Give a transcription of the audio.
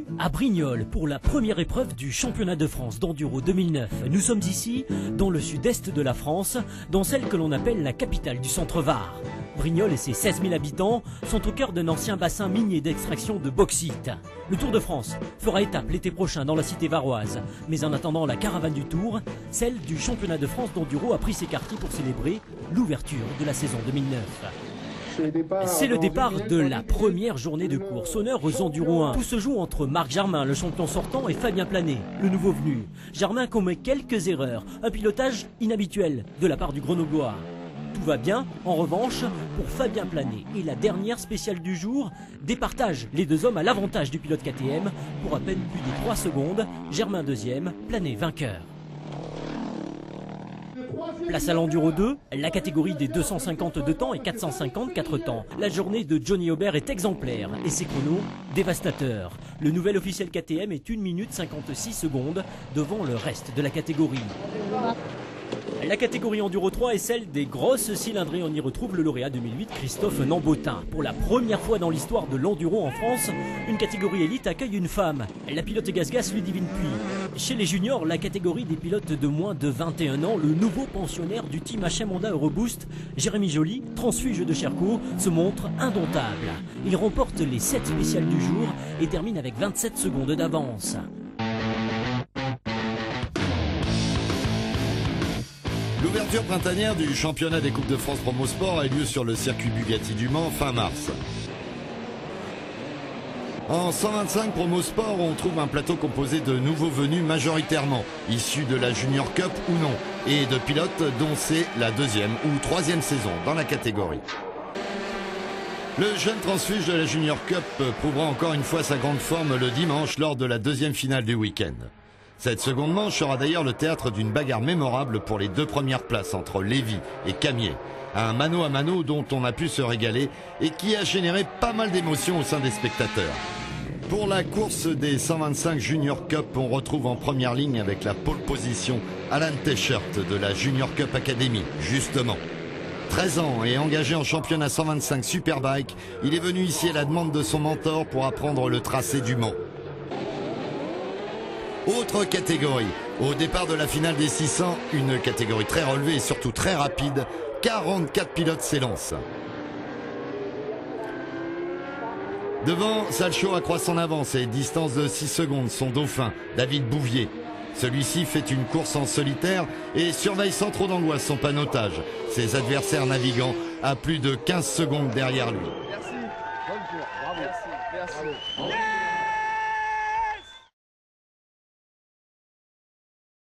Bienvenue à Brignoles pour la première épreuve du championnat de France d'enduro 2009. Nous sommes ici, dans le sud-est de la France, dans celle que l'on appelle la capitale du centre-Var. Brignoles et ses 16 000 habitants sont au cœur d'un ancien bassin minier d'extraction de bauxite. Le Tour de France fera étape l'été prochain dans la cité varoise. Mais en attendant la caravane du Tour, celle du championnat de France d'enduro a pris ses quartiers pour célébrer l'ouverture de la saison 2009. C'est le départ de la première journée de course. Honneur aux Enduro 1. Tout se joue entre Marc Jarmin, le champion sortant, et Fabien Planet, le nouveau venu. Jarmin commet quelques erreurs, un pilotage inhabituel de la part du Grenoblois. Tout va bien, en revanche, pour Fabien Planet. Et la dernière spéciale du jour départage les deux hommes à l'avantage du pilote KTM pour à peine plus de 3 secondes. Jarmin deuxième, Planet vainqueur. Place à l'Enduro 2, la catégorie des 252 temps et 454 temps. La journée de Johnny Aubert est exemplaire et ses chronos dévastateurs. Le nouvel officiel KTM est 1 minute 56 secondes devant le reste de la catégorie. La catégorie Enduro 3 est celle des grosses cylindrées. On y retrouve le lauréat 2008 Christophe Nambotin. Pour la première fois dans l'histoire de l'enduro en France, une catégorie élite accueille une femme, la pilote Gas Ludivine Puy. Chez les juniors, la catégorie des pilotes de moins de 21 ans, le nouveau pensionnaire du team HM Honda Euroboost, Jérémy Joly, transfuge de Cherco, se montre indomptable. Il remporte les 7 spéciales du jour et termine avec 27 secondes d'avance. L'ouverture printanière du championnat des Coupes de France Promosport a eu lieu sur le circuit Bugatti du Mans fin mars. En 125 Promosport, on trouve un plateau composé de nouveaux venus majoritairement, issus de la Junior Cup ou non, et de pilotes dont c'est la 2e ou 3e saison dans la catégorie. Le jeune transfuge de la Junior Cup prouvera encore une fois sa grande forme le dimanche lors de la 2e finale du week-end. Cette seconde manche sera d'ailleurs le théâtre d'une bagarre mémorable pour les 2 premières places entre Lévy et Camier. Un mano à mano dont on a pu se régaler et qui a généré pas mal d'émotions au sein des spectateurs. Pour la course des 125 Junior Cup, on retrouve en première ligne avec la pole position Alan Teichert de la Junior Cup Academy, justement. 13 ans et engagé en championnat 125 Superbike, il est venu ici à la demande de son mentor pour apprendre le tracé du Mans. Autre catégorie, au départ de la finale des 600, une catégorie très relevée et surtout très rapide, 44 pilotes s'élancent. Devant, Salcho accroît son avance et distance de 6 secondes son dauphin, David Bouvier. Celui-ci fait une course en solitaire et surveille sans trop d'angoisse son panotage, ses adversaires naviguant à plus de 15 secondes derrière lui. Merci, bonne course, bravo, merci.